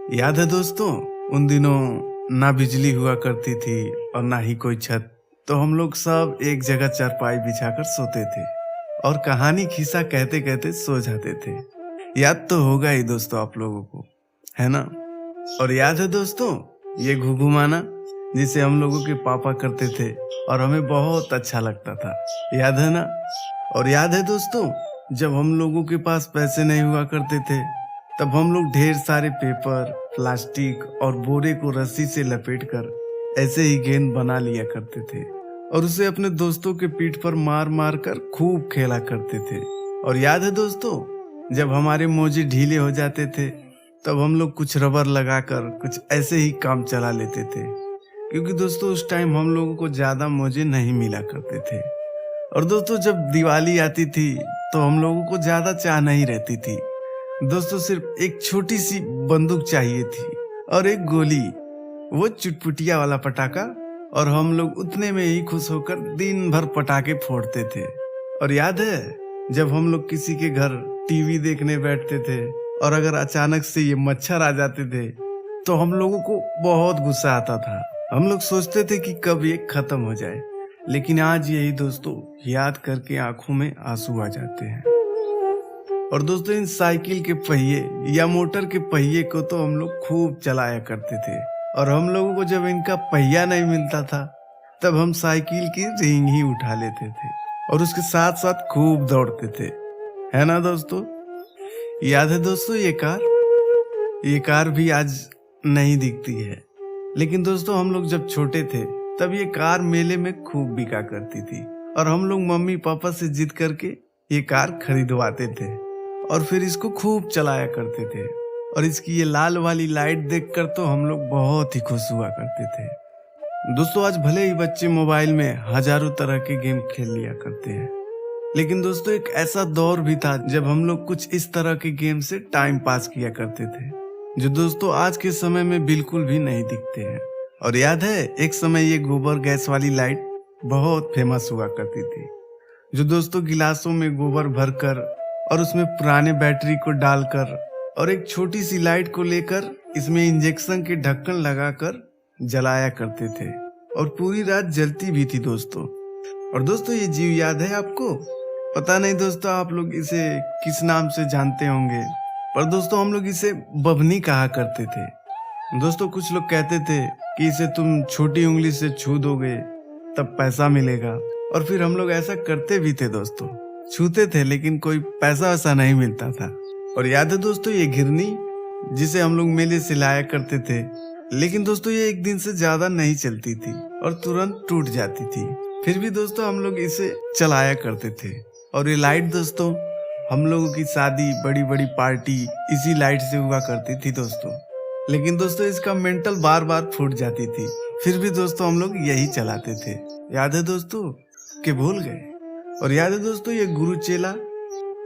याद है दोस्तों, उन दिनों ना बिजली हुआ करती थी और ना ही कोई छत। तो हम लोग सब एक जगह चारपाई बिछाकर सोते थे और कहानी खिस्सा कहते कहते सो जाते थे। याद तो होगा ही दोस्तों आप लोगों को, है ना? और याद है दोस्तों, ये घुघुमाना जिसे हम लोगों के पापा करते थे और हमें बहुत अच्छा लगता था, याद है ना? और याद है दोस्तों, जब हम लोगों के पास पैसे नहीं हुआ करते थे तब हम लोग ढेर सारे पेपर, प्लास्टिक और बोरे को रस्सी से लपेटकर ऐसे ही गेंद बना लिया करते थे और उसे अपने दोस्तों के पीठ पर मार मार कर खूब खेला करते थे। और याद है दोस्तों, जब हमारे मोजे ढीले हो जाते थे तब हम लोग कुछ रबर लगाकर कुछ ऐसे ही काम चला लेते थे, क्योंकि दोस्तों उस टाइम हम लोगों को ज्यादा मोजे नहीं मिला करते थे। और दोस्तों जब दिवाली आती थी तो हम लोगों को ज्यादा चाह नहीं रहती थी दोस्तों, सिर्फ एक छोटी सी बंदूक चाहिए थी और एक गोली, वो चुटपुटिया वाला पटाखा, और हम लोग उतने में ही खुश होकर दिन भर पटाखे फोड़ते थे। और याद है जब हम लोग किसी के घर टीवी देखने बैठते थे और अगर अचानक से ये मच्छर आ जाते थे तो हम लोगों को बहुत गुस्सा आता था। हम लोग सोचते थे कि कब ये खत्म हो जाए, लेकिन आज यही दोस्तों याद करके आंखों में आंसू आ जाते हैं। और दोस्तों इन साइकिल के पहिए या मोटर के पहिए को तो हम लोग खूब चलाया करते थे और हम लोगों को जब इनका पहिया नहीं मिलता था तब हम साइकिल की रिंग ही उठा लेते थे और उसके साथ साथ खूब दौड़ते थे, है ना दोस्तों? याद है दोस्तों ये कार भी आज नहीं दिखती है, लेकिन दोस्तों हम लोग जब छोटे थे तब ये कार मेले में खूब बिका करती थी और हम लोग मम्मी पापा से जिद करके ये कार खरीदवाते थे और फिर इसको खूब चलाया करते थे। और इसकी ये लाल वाली लाइट देखकर तो हम लोग बहुत ही खुश हुआ करते थे। दोस्तों आज भले ही बच्चे मोबाइल में हजारों तरह के गेम खेल लिया करते हैं, लेकिन दोस्तों एक ऐसा दौर भी था जब हम लोग कुछ इस तरह के गेम से टाइम पास किया करते थे, जो दोस्तों आज के समय में बिल्कुल भी नहीं दिखते हैं। और याद है एक समय ये गोबर गैस वाली लाइट बहुत फेमस हुआ करती थी, जो दोस्तों गिलासों में गोबर भरकर और उसमें पुराने बैटरी को डालकर और एक छोटी सी लाइट को लेकर इसमें इंजेक्शन के ढक्कन लगाकर जलाया करते थे और पूरी रात जलती भी थी दोस्तों। और दोस्तों ये जीव याद है आपको? पता नहीं दोस्तों आप लोग इसे किस नाम से जानते होंगे, पर दोस्तों हम लोग इसे बभनी कहा करते थे। दोस्तों कुछ लोग कहते थे कि इसे तुम छोटी उंगली से छू दोगे तब पैसा मिलेगा, और फिर हम लोग ऐसा करते भी थे दोस्तों, छूते थे लेकिन कोई पैसा वैसा नहीं मिलता था। और याद है दोस्तों ये घिरनी जिसे हम लोग मेले से लाया करते थे, लेकिन दोस्तों ये एक दिन से ज्यादा नहीं चलती थी और तुरंत टूट जाती थी, फिर भी दोस्तों हम लोग इसे चलाया करते थे। और ये लाइट दोस्तों हम लोगों की शादी, बड़ी बड़ी पार्टी इसी लाइट से हुआ करती थी दोस्तों, लेकिन दोस्तों इसका मेंटल बार बार फूट जाती थी, फिर भी दोस्तों हम लोग यही चलाते थे। याद है दोस्तों कि भूल गए? और याद है दोस्तों ये गुरु चेला,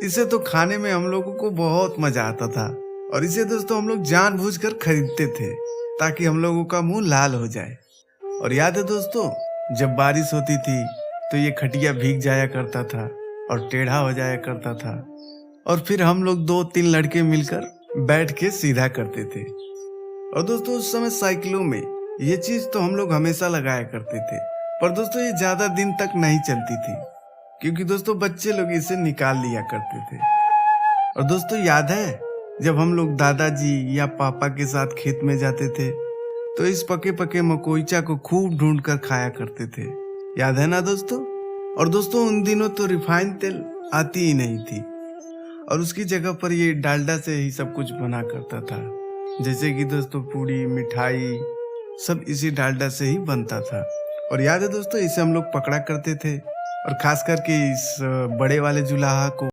इसे तो खाने में हम लोगों को बहुत मजा आता था और इसे दोस्तों हम लोग जानबूझकर खरीदते थे ताकि हम लोगों का मुंह लाल हो जाए। और याद है दोस्तों जब बारिश होती थी तो ये खटिया भीग जाया करता था और टेढ़ा हो जाया करता था, और फिर हम लोग 2-3 लड़के मिलकर बैठ के सीधा करते थे। और दोस्तों उस समय साइकिलों में ये चीज तो हम लोग हमेशा लगाया करते थे, पर दोस्तों ये ज्यादा दिन तक नहीं चलती थी क्योंकि दोस्तों बच्चे लोग इसे निकाल लिया करते थे। और दोस्तों याद है जब हम लोग दादाजी या पापा के साथ खेत में जाते थे तो इस पके पके मकोईचा को खूब ढूंढ कर खाया करते थे, याद है ना दोस्तों? और दोस्तों उन दिनों तो रिफाइंड तेल आती ही नहीं थी और उसकी जगह पर ये डालडा से ही सब कुछ बना करता था, जैसे कि दोस्तों पूड़ी, मिठाई सब इसी डालडा से ही बनता था। और याद है दोस्तों इसे हम लोग पकड़ा करते थे और खास करके इस बड़े वाले जुलाहा को